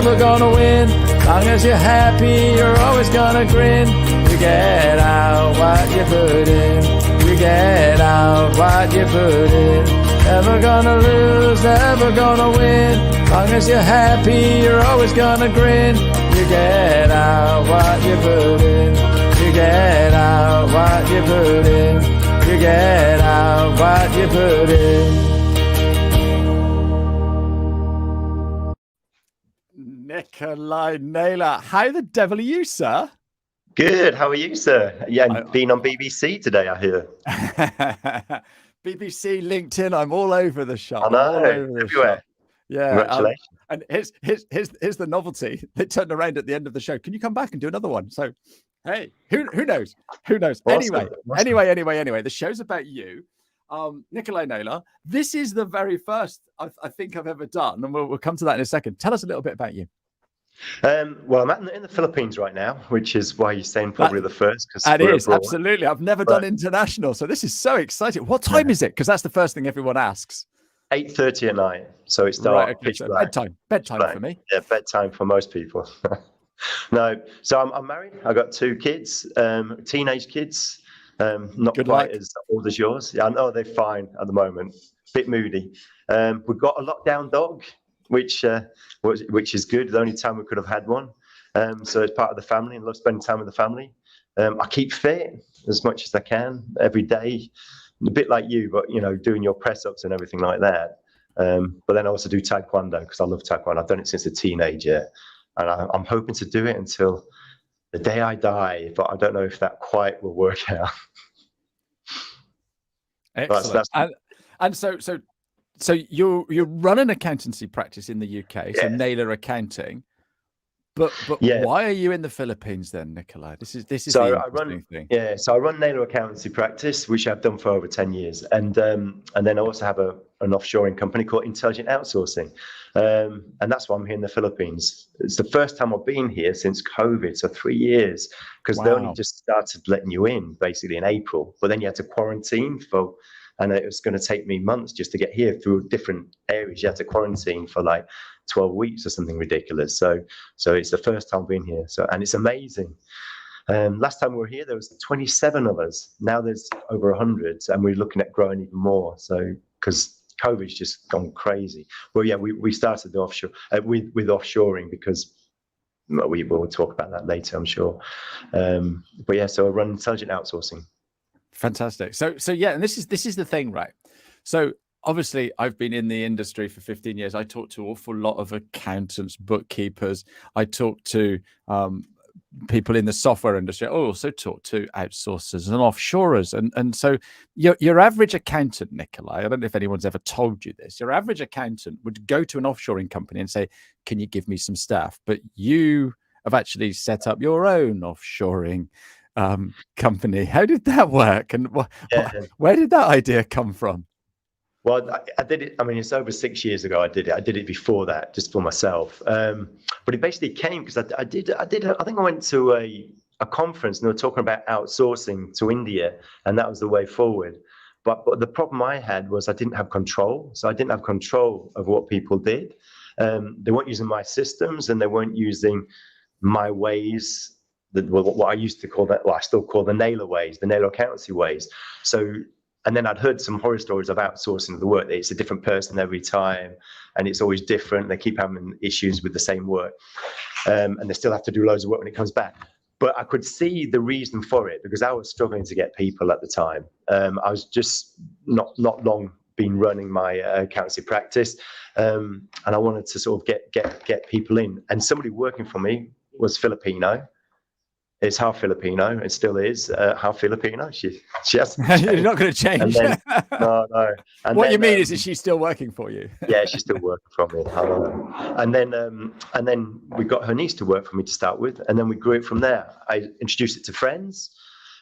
never gonna win. Long as you're happy, you're always gonna grin. You get out what you put in. You get out what you put in. Never gonna lose, never gonna win. Long as you're happy, you're always gonna grin. You get out what you put in. You get out what you put in. You get out what you put in. Nikolai Naylor, how the devil are you, sir? Good. How are you, sir? Yeah, been on BBC today, I hear. BBC, LinkedIn, I'm all over the shop. I know, I'm all over the everywhere. shop. Yeah. Congratulations. And here's the novelty. They turned around at the end of the show. Can you come back and do another one? So, hey, who knows? Who knows? Awesome. Anyway, the show's about you. Nikolai Naylor, this is the very first I think I've ever done, and we'll come to that in a second. Tell us a little bit about you. Well, I'm in the Philippines right now, which is why you're saying probably the first. It is, absolutely. I've never done international, so this is so exciting. What time is it? Because that's the first thing everyone asks. 8:30 at night, so it's dark, okay, pitch so black. bedtime for me. Yeah, bedtime for most people. No, so I'm married. I got 2 kids, teenage kids, not Good quite luck. as old as yours. Yeah, I know they're fine at the moment. Bit moody. We've got a lockdown dog, which is good. The only time we could have had one. So it's part of the family and love spending time with the family. I keep fit as much as I can every day, a bit like you, but doing your press ups and everything like that. But then I also do taekwondo because I love taekwondo. I've done it since a teenager, and I'm hoping to do it until the day I die. But I don't know if that quite will work out. Excellent. And so you run an accountancy practice in the UK, so Naylor Accounting. But why are you in the Philippines then, Nikolai? This is so the interesting thing. Yeah, so I run Naylor Accountancy Practice, which I've done for over 10 years, and then I also have an offshoring company called Intelligent Outsourcing, and that's why I'm here in the Philippines. It's the first time I've been here since COVID, so 3 years, because they only just started letting you in basically in April, but then you had to quarantine and it was going to take me months just to get here through different areas. You had to quarantine for like 12 weeks or something ridiculous. So it's the first time being here. And it's amazing. Last time we were here, there was 27 of us. Now there's over 100, and we're looking at growing even more. So because COVID's just gone crazy. Well, yeah, we started the offshore with offshoring because we will talk about that later, I'm sure. But yeah, so I run Intelligent Outsourcing. Fantastic. So yeah, and this is the thing, right? So obviously I've been in the industry for 15 years. I talk to an awful lot of accountants, bookkeepers. I talk to people in the software industry. I also talk to outsourcers and offshorers. And so your average accountant, Nikolai, I don't know if anyone's ever told you this, your average accountant would go to an offshoring company and say, can you give me some staff? But you have actually set up your own offshoring company. How did that work? And where did that idea come from? Well, I did it. I mean, it's over 6 years ago. I did it. I did it before that, just for myself. But it basically came because I think I went to a conference and they were talking about outsourcing to India, and that was the way forward. But the problem I had was I didn't have control. So I didn't have control of what people did. They weren't using my systems, and they weren't using my ways. What I used to call I still call the Naylor ways, the Naylor accountancy ways. And then I'd heard some horror stories of outsourcing the work. It's a different person every time, and it's always different. They keep having issues with the same work, and they still have to do loads of work when it comes back. But I could see the reason for it because I was struggling to get people at the time. I was just not long been running my accountancy practice, and I wanted to sort of get people in. And somebody working for me was Filipino. It's half Filipino. It still is half Filipino. She has. You're not going to change. Then, no. And what you mean is she's still working for you? Yeah, she's still working for me. And then we got her niece to work for me to start with, and then we grew it from there. I introduced it to friends,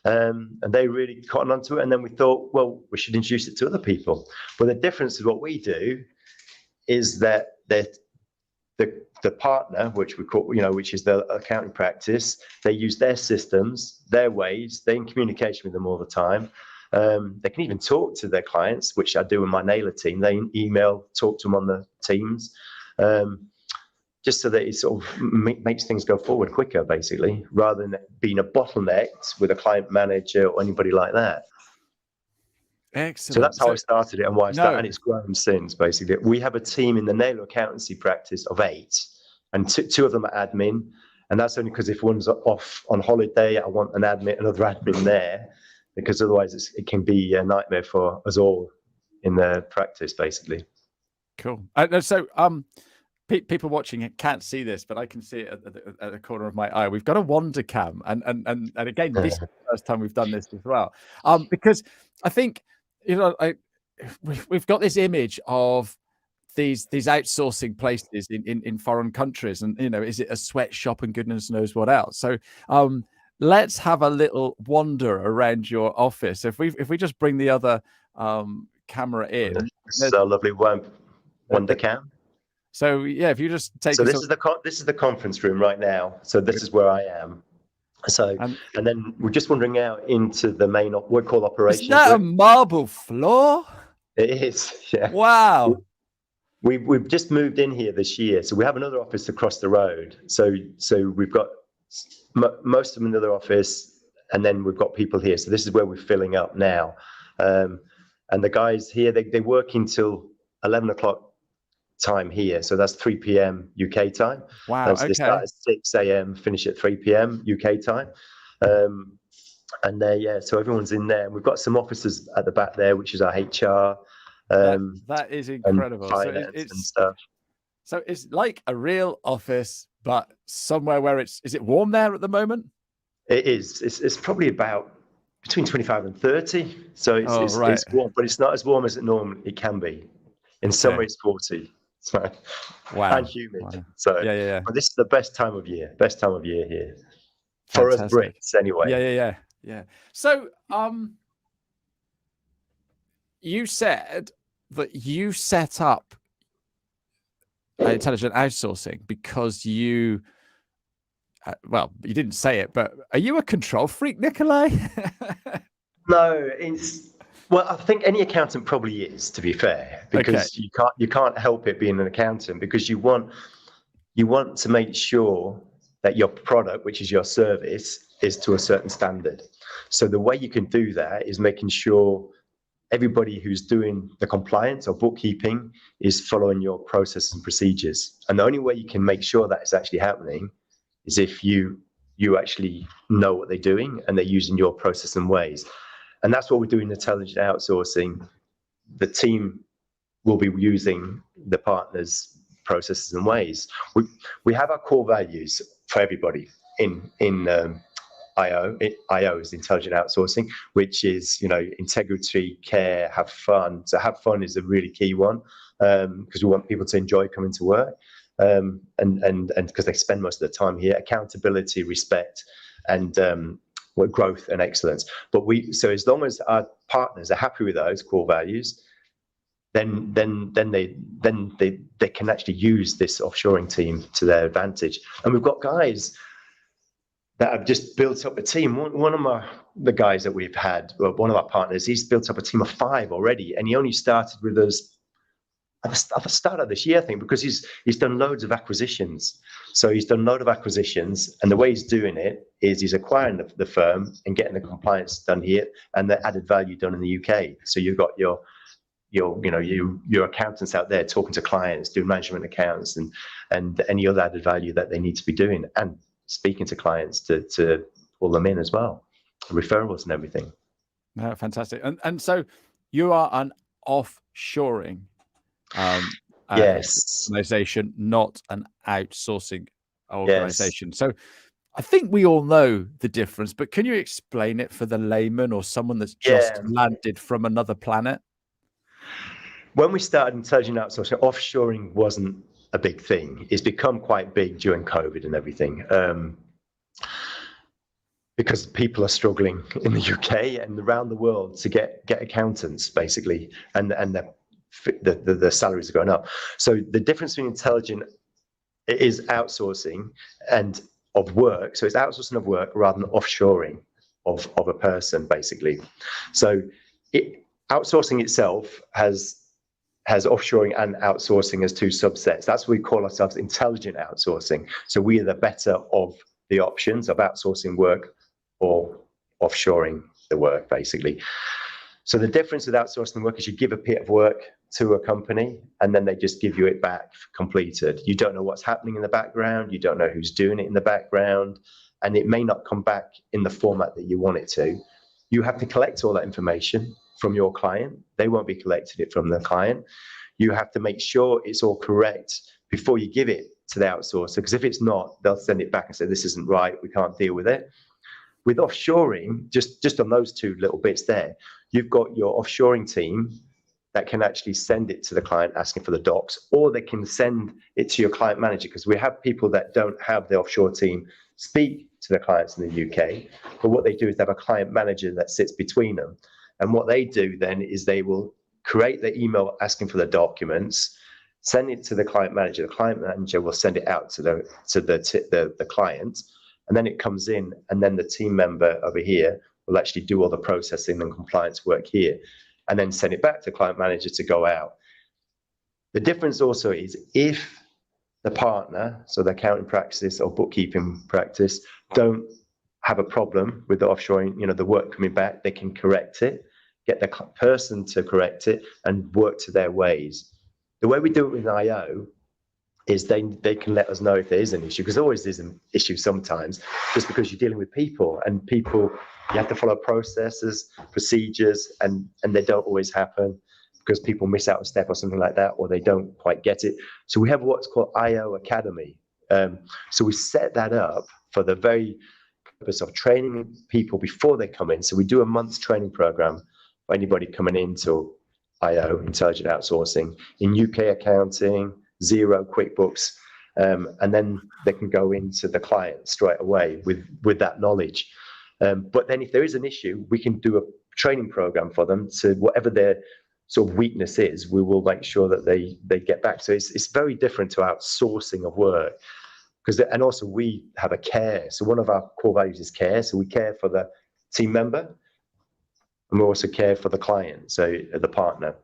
and they really caught on to it. And then we thought, well, we should introduce it to other people. But the difference is what we do is that the partner, which we call, which is the accounting practice, they use their systems, their ways. They're in communication with them all the time. They can even talk to their clients, which I do in my Naylor team. They email, talk to them on the teams. just so that it sort of makes things go forward quicker, basically, rather than being a bottleneck with a client manager or anybody like that. Excellent. So that's how I started it and why I started, No. and it's grown since. Basically, we have a team in the Naylor accountancy practice of 8, and two of them are admin, and that's only because if one's off on holiday, I want another admin there, because otherwise it can be a nightmare for us all in the practice, basically. Cool. So people watching it can't see this, but I can see it at the corner of my eye. We've got a Wonder Cam, and again, this is the first time we've done this as well. Because I think, you know, we've got this image of these outsourcing places in foreign countries, and you know, is it a sweatshop and goodness knows what else? So let's have a little wander around your office. If we just bring the other camera in, so lovely Wonder Cam. So yeah, if you just take. So this is the conference room right now. So this is where I am. So and then we're just wandering out into the main what we call operations. Is that a marble floor? It is. Yeah. Wow. We've just moved in here this year, so we have another office across the road. So we've got most of them in another office, and then we've got people here. So this is where we're filling up now. And the guys here, they work until 11 o'clock time here, so that's 3 p.m. UK time. Wow. So they start at 6 a.m., finish at 3 p.m. UK time. And so everyone's in there. We've got some officers at the back there, which is our HR. That is incredible. So it's and stuff. So it's like a real office, but somewhere where is it warm there at the moment? It is. It's probably about between 25 and 30. So it's warm, but it's not as warm as it can be. In summer, it's 40. So, wow. And humid. Wow. So yeah. But this is the best time of year. Best time of year here. For us Brits, anyway. Yeah. So, you said that you set up intelligent outsourcing because you you didn't say it, but are you a control freak, Nikolai? No, well, I think any accountant probably is, to be fair, because you can't help it being an accountant, because you want to make sure that your product, which is your service, is to a certain standard. So the way you can do that is making sure everybody who's doing the compliance or bookkeeping is following your processes and procedures. And the only way you can make sure that is actually happening is if you actually know what they're doing and they're using your process and ways. And that's what we're doing in intelligent outsourcing. The team will be using the partners' processes and ways. We have our core values for everybody in IO. IO is intelligent outsourcing, which is, integrity, care, have fun. So have fun is a really key one, because we want people to enjoy coming to work, and because they spend most of the time here. Accountability, respect, and growth and excellence. So as long as our partners are happy with those core values, then they can actually use this offshoring team to their advantage. And we've got guys that have just built up a team. One of the guys that we've had, one of our partners, he's built up a team of 5 already, and he only started with us at the start of this year, I think, because he's done loads of acquisitions. So he's done a load of acquisitions, and the way he's doing it is he's acquiring the firm and getting the compliance done here and the added value done in the UK. So you've got your accountants out there talking to clients, doing management accounts and any other added value that they need to be doing, and speaking to clients to pull them in as well, referrals and everything. No, fantastic. And so you are an offshoring yes, organization, not an outsourcing organization. Yes. So I think we all know the difference, but can you explain it for the layman or someone that's just landed from another planet? When we started intelligent outsourcing, offshoring wasn't a big thing. It's become quite big during COVID and everything, because people are struggling in the UK and around the world to get accountants, basically, and the salaries are going up. So the difference between intelligent is outsourcing and of work. So it's outsourcing of work rather than offshoring of a person, basically. So outsourcing itself has has offshoring and outsourcing as two subsets. That's what we call ourselves intelligent outsourcing. So we are the better of the options of outsourcing work or offshoring the work, basically. So the difference with outsourcing work is you give a bit of work to a company and then they just give you it back completed. You don't know what's happening in the background. You don't know who's doing it in the background. And it may not come back in the format that you want it to. You have to collect all that information from your client. They won't be collecting it from the client. You have to make sure it's all correct before you give it to the outsourcer, because if it's not, they'll send it back and say, this isn't right, we can't deal with it. With offshoring, just on those two little bits there, you've got your offshoring team that can actually send it to the client asking for the docs, or they can send it to your client manager, because we have people that don't have the offshore team speak to the clients in the UK, but what they do is they have a client manager that sits between them. And what they do then is they will create the email asking for the documents, send it to the client manager. The client manager will send it out to the client, and then it comes in, and then the team member over here will actually do all the processing and compliance work here, and then send it back to the client manager to go out. The difference also is if the partner, so the accounting practice or bookkeeping practice, don't have a problem with the offshoring, the work coming back, they can correct it, get the person to correct it and work to their ways. The way we do it with IO is they can let us know if there is an issue, because there always is an issue sometimes, just because you're dealing with people, and people, you have to follow processes, procedures, and they don't always happen because people miss out a step or something like that, or they don't quite get it. So we have what's called IO Academy. So we set that up for the very purpose of training people before they come in. So we do a month's training program for anybody coming into IO, Intelligent Outsourcing, in UK accounting, Xero, QuickBooks, and then they can go into the client straight away with that knowledge. But then if there is an issue, we can do a training program for them to whatever their sort of weakness is, we will make sure that they get back. So it's very different to outsourcing of work, and also we have a care. So one of our core values is care. So we care for the team member, and we also care for the client, so the partner.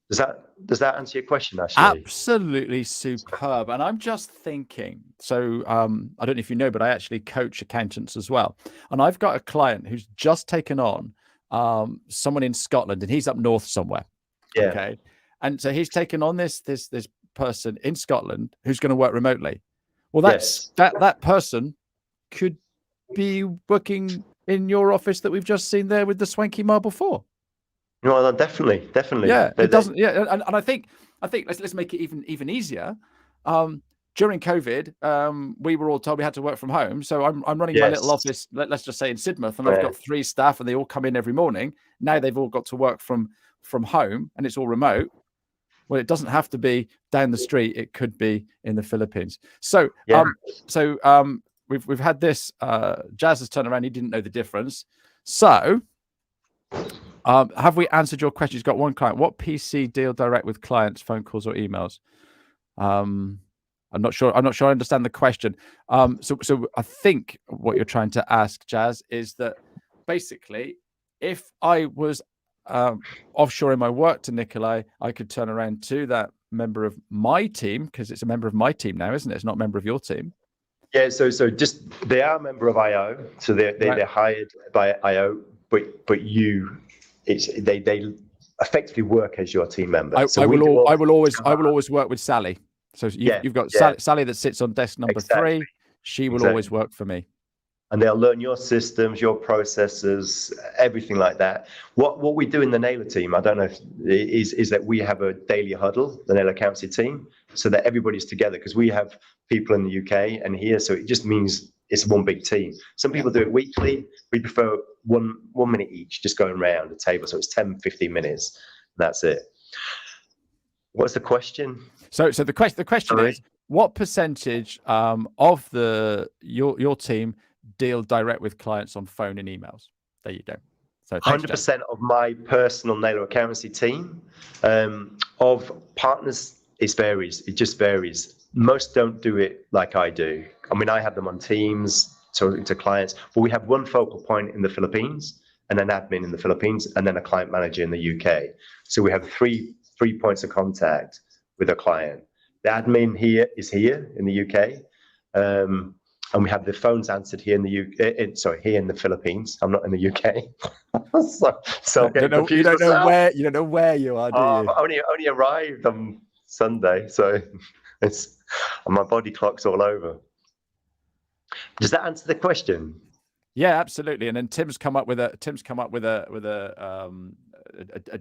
Does that answer your question, Ashley? Absolutely superb. And I'm just thinking, so I don't know if you know, but I actually coach accountants as well. And I've got a client who's just taken on someone in Scotland, and he's up north somewhere. Yeah. Okay. And so he's taken on this person in Scotland who's going to work remotely. Well, that person could be working in your office that we've just seen there with the swanky marble floor. No, definitely. Yeah, it doesn't. Yeah, and I think let's make it even easier. During COVID, we were all told we had to work from home. So I'm running my little office. Let's just say in Sidmouth, and I've got 3 staff, and they all come in every morning. Now they've all got to work from home, and it's all remote. Well, it doesn't have to be down the street. It could be in the Philippines. So we've had this. Jazz has turned around. He didn't know the difference. So. Have we answered your question? He's got one client. What PC deal direct with clients, phone calls or emails? I'm not sure. I understand the question. So I think what you're trying to ask, Jazz, is that basically, if I was offshoring my work to Nikolai, I could turn around to that member of my team, because it's a member of my team now, isn't it? It's not a member of your team. Yeah. So just they are a member of IO, so they're hired by IO, but they effectively work as your team member. I will always work with Sally. So you've got Sally that sits on desk number 3. She will always work for me. And they'll learn your systems, your processes, everything like that. What we do in the Naylor team, I don't know if is that we have a daily huddle, the Naylor accountancy team, so that everybody's together, because we have people in the UK and here, so it just means it's one big team. Some people do it weekly. We prefer one minute each, just going around the table. So it's 10, 15 minutes. That's it. What's the question? So the question is, what percentage of your team deal direct with clients on phone and emails? There you go. So 100% of my personal Naylor accountancy team. Of partners, it varies. It just varies. Most don't do it like I do. I mean, I have them on Teams to clients, but we have one focal point in the Philippines, and an admin in the Philippines, and then a client manager in the UK. So we have three 3 points of contact with a client. The admin here is here in the UK. And we have the phones answered here in the UK. Here in the Philippines. I'm not in the UK. so I'm getting confused. You don't know where you are, do you? I only arrived on Sunday, so it's my body clock's all over. Does that answer the question? Yeah, absolutely. And then Tim's come up with a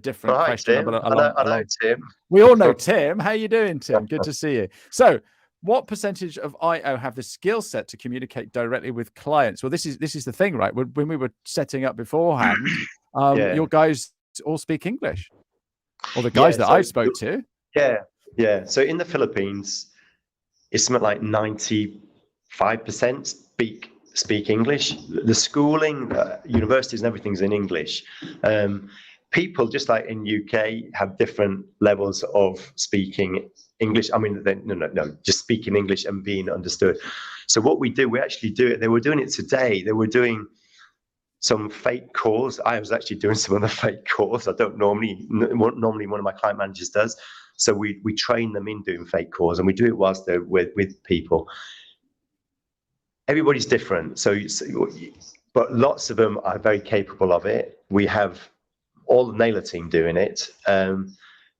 different question. Tim. I know Tim. We all know Tim. How you doing, Tim? Good to see you. So, what percentage of IO have the skill set to communicate directly with clients? Well, this is the thing, right? When we were setting up beforehand, your guys all speak English, or the guys that I spoke to. Yeah. So in the Philippines, it's something like 95% speak English. The schooling, universities and everything's in English. People, just like in UK, have different levels of speaking English. I mean, no, just speaking English and being understood. So what we do, we actually do it. They were doing it today. They were doing some fake calls. I was actually doing some of the fake calls. I don't normally one of my client managers does. So we train them in doing fake calls, and we do it whilst they're with people. Everybody's different. But lots of them are very capable of it. We have all the Naylor team doing it.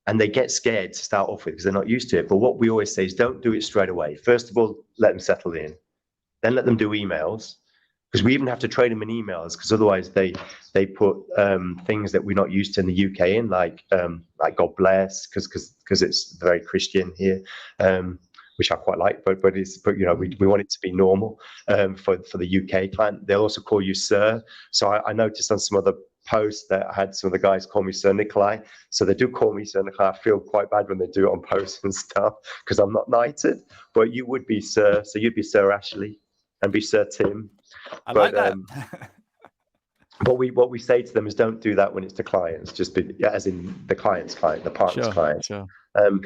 And they get scared to start off with because they're not used to it. But what we always say is don't do it straight away. First of all, let them settle in. Then let them do emails, because we even have to train them in emails, because otherwise they put things that we're not used to in the UK in, like God bless, because it's very Christian here, which I quite like. But we want it to be normal for the UK client. They'll also call you sir. So I noticed on some other posts that I had some of the guys call me Sir Nikolai. So they do call me Sir Nikolai. I feel quite bad when they do it on posts and stuff, because I'm not knighted. But you would be Sir. So you'd be Sir Ashley and be Sir Tim. I like that. But what we say to them is don't do that when it's to clients, just as in the client's client, the partner's client. Sure.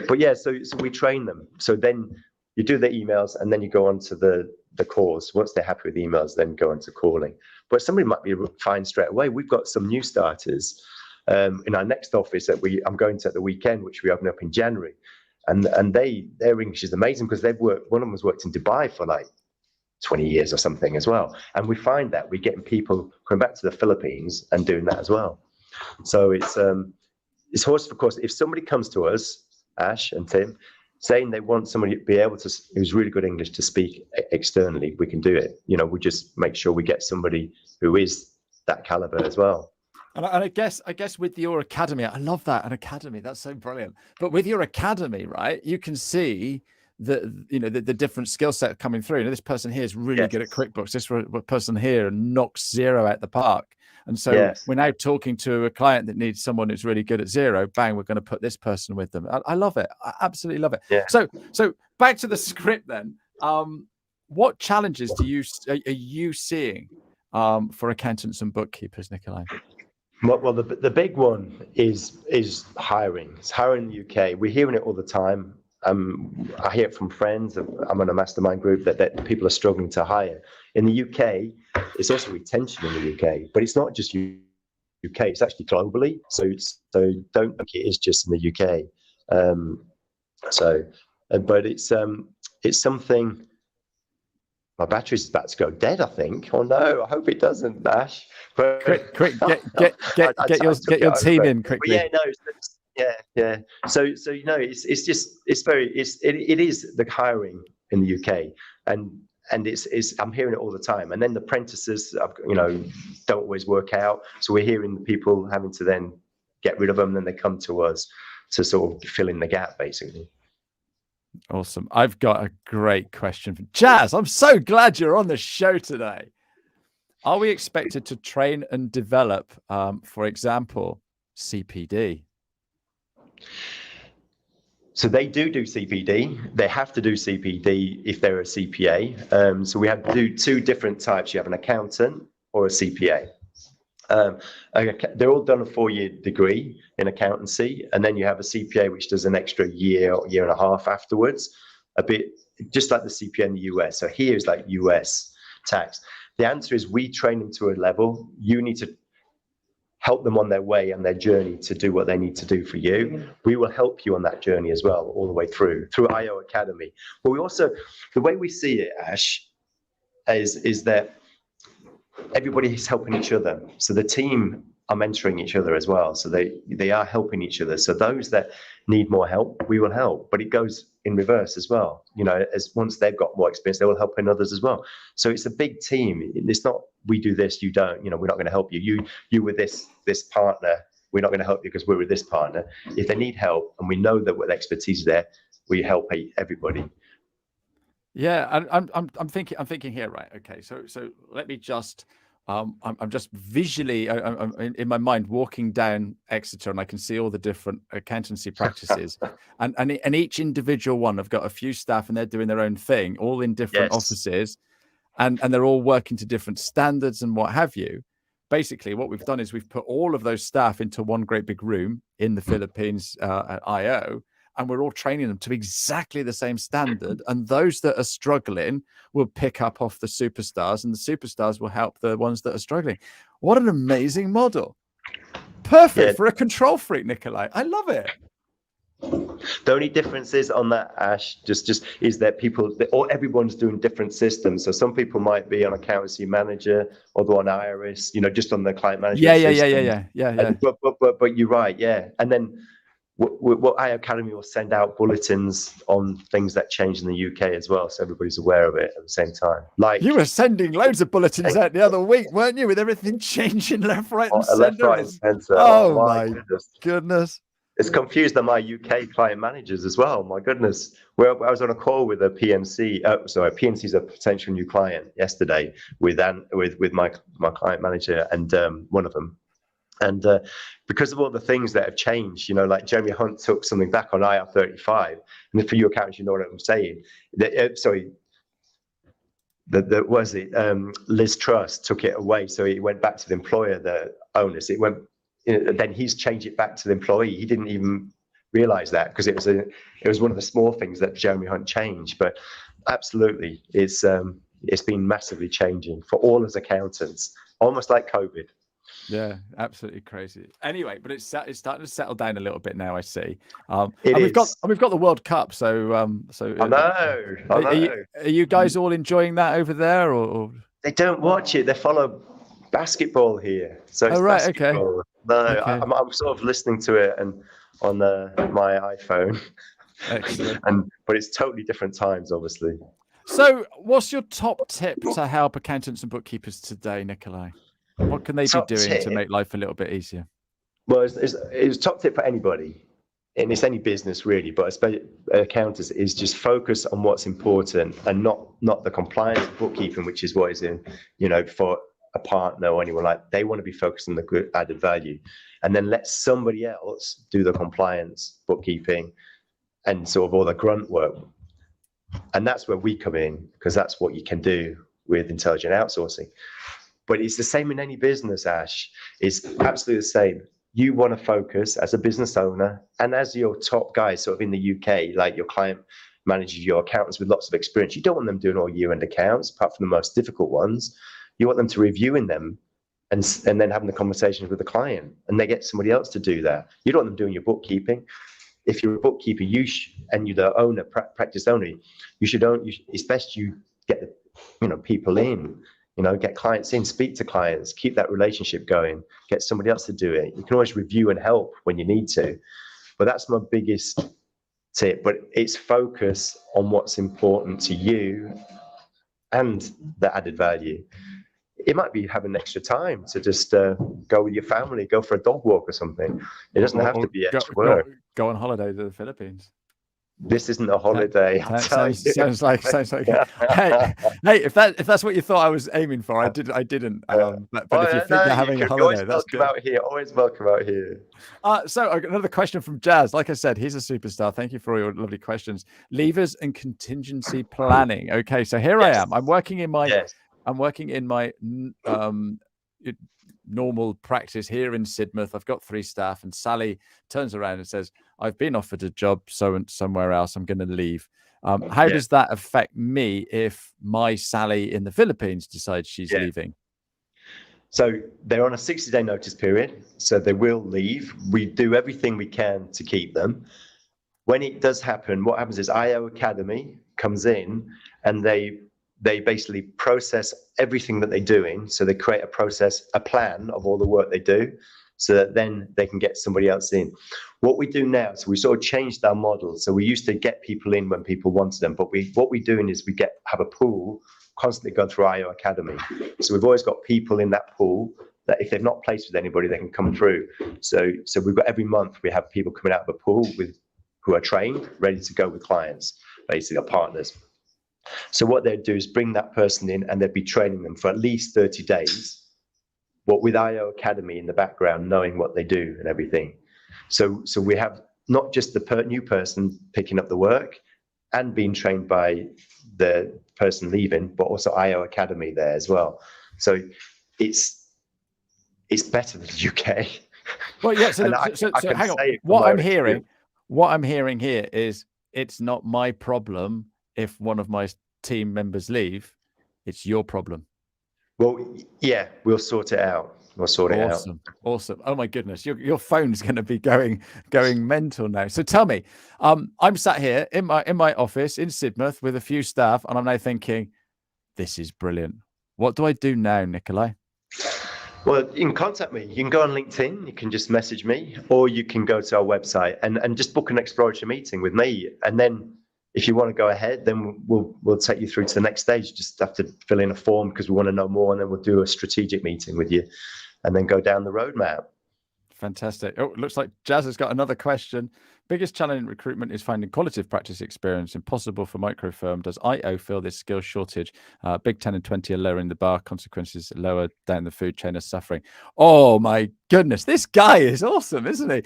But yeah, so we train them. So then you do the emails, and then you go on to the calls. Once they're happy with the emails, then go on to calling. But somebody might be fine straight away. We've got some new starters in our next office that I'm going to at the weekend, which we open up in January. And their English is amazing, because one of them has worked in Dubai for like 20 years or something as well. And we find that we're getting people coming back to the Philippines and doing that as well. So it's horse for course. If somebody comes to us, Ash and Tim, saying they want somebody to be able to, who's really good English, to speak externally, we can do it. We just make sure we get somebody who is that caliber as well. And I guess with your academy, I love that, an academy, that's so brilliant. But with your academy, right, you can see the different skill set coming through. This person here is really good at QuickBooks. This person here knocks Zero out the park. And so we're now talking to a client that needs someone who's really good at Zero. Bang, we're going to put this person with them. I love it. I absolutely love it. Yeah. So back to the script then. What challenges are you seeing for accountants and bookkeepers, Nikolai? Well, the big one is hiring. It's hiring in the UK. We're hearing it all the time. I hear it from friends. I'm in a mastermind group that people are struggling to hire. In the UK, it's also retention in the UK, but it's not just UK, it's actually globally. So don't think it is just in the UK. But it's something. My battery's about to go dead, I think. Oh no, I hope it doesn't, Ash. But quick, get your team in quickly. Yeah. So it is the hiring in the UK, and it's I'm hearing it all the time. And then the apprentices, don't always work out. So we're hearing people having to then get rid of them, and then they come to us to sort of fill in the gap, basically. Awesome. I've got a great question for Jazz. I'm so glad you're on the show today. Are we expected to train and develop, for example, CPD? So they do CPD. They have to do CPD if they're a CPA. So we have to do two different types. You have an accountant or a CPA. They're all done a 4-year degree in accountancy, and then you have a CPA which does an extra year or year and a half afterwards, a bit just like the CPA in the US. So here is like US tax. The answer is we train them to a level. You need to help them on their way and their journey to do what they need to do for you. We will help you on that journey as well, all the way through IO Academy. But we also, the way we see it, Ash, is that everybody is helping each other. So the team are mentoring each other as well. So they are helping each other. So those that need more help, we will help. But it goes in reverse as well. You know, as once they've got more experience, they will help in others as well. So it's a big team. It's not we do this, you don't. You know, we're not going to help you. You with this partner, we're not going to help you because we're with this partner. If they need help, and we know that with expertise there, we help everybody. Yeah, I'm thinking here, right? Okay, so let me just I'm just visually I'm in my mind walking down Exeter, and I can see all the different accountancy practices, and each individual one have got a few staff, and they're doing their own thing, all in different offices, and they're all working to different standards and what have you. Basically, what we've done is we've put all of those staff into one great big room in the Philippines at IO. And we're all training them to exactly the same standard. And those that are struggling will pick up off the superstars, and the superstars will help the ones that are struggling. What an amazing model. Perfect for a control freak, Nikolai. I love it. The only difference is on that, Ash, just is that everyone's doing different systems. So some people might be on accountancy manager, other on Iris, you know, just on the client management system. Yeah. But you're right, yeah. And then what IO Academy will send out bulletins on things that change in the UK as well, so everybody's aware of it at the same time. Like, you were sending loads of bulletins out the other week, weren't you? With everything changing left, right, and center. Left, right, and center. Oh my goodness. It's confused my UK client managers as well. My goodness. I was on a call with a PNC. PNC is a potential new client yesterday with my client manager and one of them. And because of all the things that have changed, you know, like Jeremy Hunt took something back on IR35, and for you accountants, you know what I'm saying. Liz Truss took it away, so it went back to the employer, the onus. It went, then he's changed it back to the employee. He didn't even realize that because it was one of the small things that Jeremy Hunt changed. But absolutely, it's been massively changing for all as accountants, almost like COVID. Yeah, absolutely crazy. Anyway, but it's starting to settle down a little bit now, I see. We've got the World Cup, so I know. Are you guys all enjoying that over there, or they don't watch it? They follow basketball here, so it's basketball. Okay. No, okay. I'm sort of listening to it and on my iPhone. Excellent. But it's totally different times, obviously. So, what's your top tip to help accountants and bookkeepers today, Nikolai? What can they be doing to make life a little bit easier? Well, it's top tip for anybody, and it's any business really, but especially accountants, is just focus on what's important and not the compliance bookkeeping, which is what is in, you know, for a partner or anyone. Like, they want to be focused on the good added value, and then let somebody else do the compliance bookkeeping and sort of all the grunt work. And that's where we come in, because that's what you can do with intelligent outsourcing. But it's the same in any business, Ash. It's absolutely the same. You want to focus as a business owner and as your top guys sort of in the UK, like your client managers, your accountants with lots of experience. You don't want them doing all year-end accounts, apart from the most difficult ones. You want them to reviewing them and then having the conversations with the client, and they get somebody else to do that. You don't want them doing your bookkeeping. If you're a bookkeeper, and you're the owner, practice owner, it's best you get the people in. Get clients in, speak to clients, keep that relationship going, get somebody else to do it. You can always review and help when you need to. But that's my biggest tip. But it's focus on what's important to you and the added value. It might be having extra time to just go with your family, go for a dog walk or something. It doesn't have to be extra work. Go on holiday to the Philippines. This isn't a holiday. Sounds like hey, if that's what you thought I was aiming for, I didn't. But if you think you're having a holiday, that's good. Always welcome out here. So another question from Jazz. Like I said, he's a superstar. Thank you for all your lovely questions. Levers and contingency planning. Okay, so here I am. I'm working in my normal practice here in Sidmouth. I've got 3 staff, and Sally turns around and says, I've been offered a job somewhere else. I'm going to leave. How does that affect me if my Sally in the Philippines decides she's leaving? So they're on a 60-day notice period, so they will leave. We do everything we can to keep them. When it does happen, what happens is IO Academy comes in and they basically process everything that they're doing. So they create a plan of all the work they do, so that then they can get somebody else in. What we do now, so we sort of changed our model. So we used to get people in when people wanted them, but what we're doing is we have a pool constantly going through IO Academy. So we've always got people in that pool that if they've not placed with anybody, they can come through. So we've got every month we have people coming out of the pool who are trained, ready to go with clients, basically our partners. So what they'd do is bring that person in and they'd be training them for at least 30 days, but with IO Academy in the background, knowing what they do and everything. So we have not just the new person picking up the work and being trained by the person leaving, but also IO Academy there as well. So it's better than the UK. Well, yeah. So hang on. What I'm hearing here is it's not my problem if one of my team members leave. It's your problem. Well, yeah, we'll sort it out. We'll sort it out. Awesome. Oh my goodness, your phone's going to be going mental now. So tell me, I'm sat here in my office in Sidmouth with a few staff, and I'm now thinking, this is brilliant. What do I do now, Nikolai? Well, you can contact me. You can go on LinkedIn. You can just message me, or you can go to our website and just book an exploratory meeting with me. And then, if you want to go ahead, then we'll take you through to the next stage. You just have to fill in a form because we want to know more, and then we'll do a strategic meeting with you, and then go down the roadmap. Fantastic. Oh, it looks like Jazz has got another question. Biggest challenge in recruitment is finding qualitative practice experience. Impossible for micro firm. Does IO feel this skill shortage? Big 10 and 20 are lowering the bar. Consequences lower down the food chain are suffering. Oh my goodness, this guy is awesome, isn't he?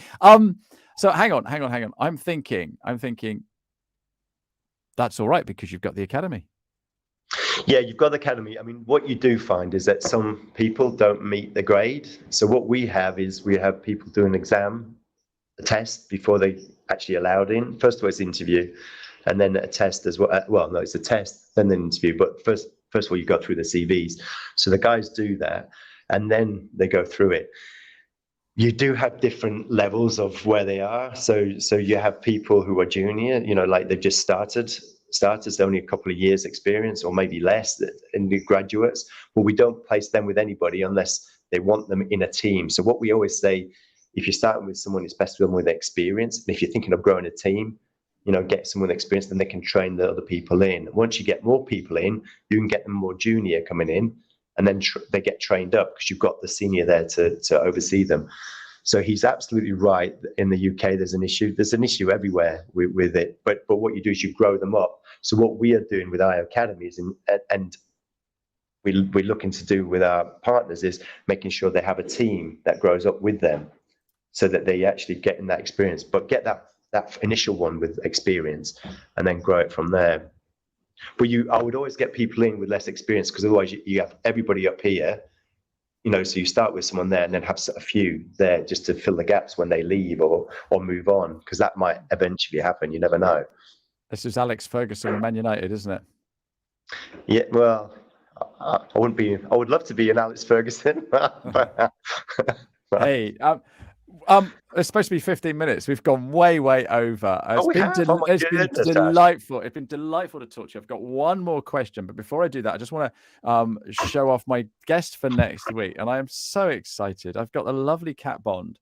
So hang on. I'm thinking that's all right because you've got the academy. Yeah, you've got the academy. I mean, what you do find is that some people don't meet the grade. So what we have is we have people do an exam, a test before they actually allowed in. First of all, it's interview, and then a test as well. Well, no, it's a test, then an interview. But first of all, you go through the CVs. So the guys do that, and then they go through it. You do have different levels of where they are. So you have people who are junior, like they've just starters, only a couple of years experience or maybe less in the graduates, but we don't place them with anybody unless they want them in a team. So what we always say, if you're starting with someone, it's best with experience. And if you're thinking of growing a team, get someone with experience, then they can train the other people in. Once you get more people in, you can get them more junior coming in, and then they get trained up because you've got the senior there to oversee them. So he's absolutely right. In the UK, there's an issue. There's an issue everywhere with it. But what you do is you grow them up. So what we are doing with IO Academies and we're looking to do with our partners is making sure they have a team that grows up with them, so that they actually get in that experience. But get that initial one with experience, and then grow it from there. But I would always get people in with less experience, because otherwise you have everybody up here. So you start with someone there and then have a few there just to fill the gaps when they leave or move on, because that might eventually happen. You never know. This is Alex Ferguson with Man United, isn't it? Yeah, well, I would love to be an Alex Ferguson. Hey, it's supposed to be 15 minutes. We've gone way over. It's been delightful. It's been delightful to talk to you. I've got one more question, but before I do that, I just want to show off my guest for next week, and I am so excited. I've got the lovely Kat Bond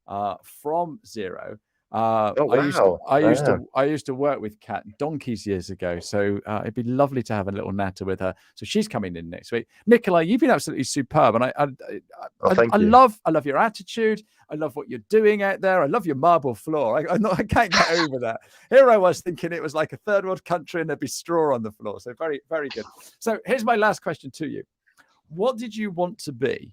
from Xero. I used to work with Kat donkeys years ago, so it'd be lovely to have a little natter with her. So she's coming in next week. Nikolai, you've been absolutely superb, and I love your attitude. I love what you're doing out there. I love your marble floor. I can't get over that. Here I was thinking it was like a third world country and there'd be straw on the floor. So very, very good. So here's my last question to you. What did you want to be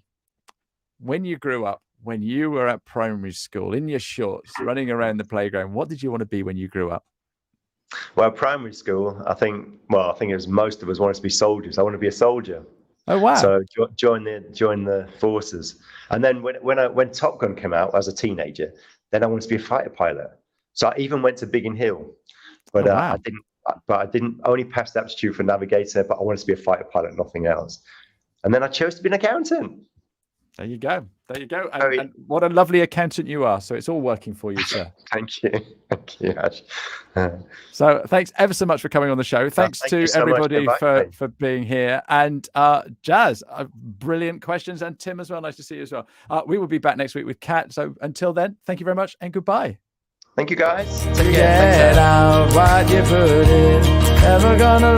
when you grew up? When you were at primary school, in your shorts, running around the playground, what did you want to be when you grew up? Well, primary school, I think as most of us wanted to be soldiers. I want to be a soldier. Oh wow! So join the forces. And then when Top Gun came out as a teenager, then I wanted to be a fighter pilot. So I even went to Biggin Hill, but I didn't only pass the aptitude for navigator, but I wanted to be a fighter pilot, nothing else. And then I chose to be an accountant. There you go. There you go. Very- And what a lovely accountant you are. So it's all working for you, sir. Thank you. Thank you, Ash. So thanks ever so much for coming on the show. Thanks thank to you so much for everybody inviting me. for being here. And Jazz, brilliant questions. And Tim as well. Nice to see you as well. We will be back next week with Kat. So until then, thank you very much and goodbye. Thank you, guys. Take care. Get Thanks, Ash. out what you put in. Never gonna